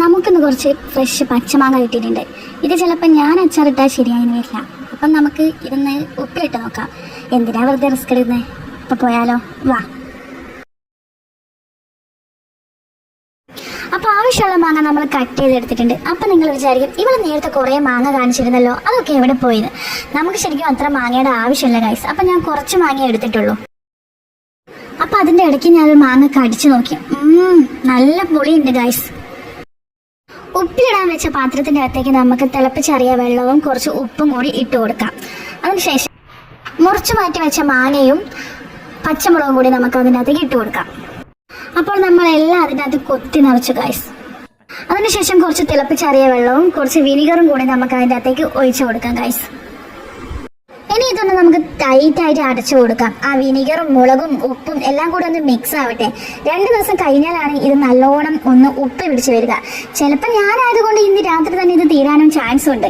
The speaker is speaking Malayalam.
നമുക്കിന്ന് കുറച്ച് ഫ്രഷ് പച്ചമാങ്ങ കിട്ടിയിട്ടുണ്ട്. ഇത് ചിലപ്പോൾ ഞാൻ അച്ചാറിട്ടാൽ ശരിയായെന്ന് വരില്ല. അപ്പം നമുക്ക് ഇതൊന്ന് ഉപ്പിലിട്ട് നോക്കാം. എന്തിനാ വെറുതെ റിസ്ക് എടുക്കുന്നത്? ഇപ്പം പോയാലോ, വാ. അപ്പോൾ ആവശ്യമുള്ള മാങ്ങ നമ്മൾ കട്ട് ചെയ്തെടുത്തിട്ടുണ്ട്. അപ്പം നിങ്ങൾ വിചാരിക്കും, ഇവൾ നേരത്തെ കുറേ മാങ്ങ കാണിച്ചിരുന്നല്ലോ, അതൊക്കെ എവിടെ പോയത്? നമുക്ക് ശരിക്കും അത്ര മാങ്ങയുടെ ആവശ്യമില്ല ഗൈസ്. അപ്പം ഞാൻ കുറച്ച് മാങ്ങ എടുത്തിട്ടുള്ളൂ. അപ്പം അതിൻ്റെ ഇടയ്ക്ക് ഞാനൊരു മാങ്ങ കടിച്ചു നോക്കി. നല്ല പുളിയുണ്ട് ഗൈസ്. ഉപ്പിലിടാൻ വെച്ച പാത്രത്തിൻ്റെ അകത്തേക്ക് നമുക്ക് തിളപ്പിച്ചറിയ വെള്ളവും കുറച്ച് ഉപ്പും കൂടി ഇട്ട് കൊടുക്കാം. അതിനുശേഷം മുറിച്ച് മാറ്റി വെച്ച മാങ്ങയും പച്ചമുളകും കൂടി നമുക്ക് അതിനകത്തേക്ക് ഇട്ട് കൊടുക്കാം. അപ്പോൾ നമ്മളെല്ലാം അതിനകത്ത് കൊത്തി നിറച്ചു ഗൈസ്. അതിനുശേഷം കുറച്ച് തിളപ്പിച്ചറിയ വെള്ളവും കുറച്ച് വിനീഗറും കൂടി നമുക്ക് അതിൻ്റെ അകത്തേക്ക് ഒഴിച്ചു കൊടുക്കാം ഗൈസ്. ഇനി ഇതൊന്ന് നമുക്ക് ടൈറ്റായിട്ട് അടച്ചു കൊടുക്കാം. ആ വിനീഗറും മുളകും ഉപ്പും എല്ലാം കൂടെ ഒന്ന് മിക്സ് ആവട്ടെ. 2 ദിവസം കഴിഞ്ഞാലാണ് ഇത് നല്ലോണം ഒന്ന് ഉപ്പ് പിടിച്ച് വരിക. ചിലപ്പോൾ ഞാനായതുകൊണ്ട് ഇന്ന് രാത്രി തന്നെ ഇത് തീരാനും ചാൻസ് ഉണ്ട്.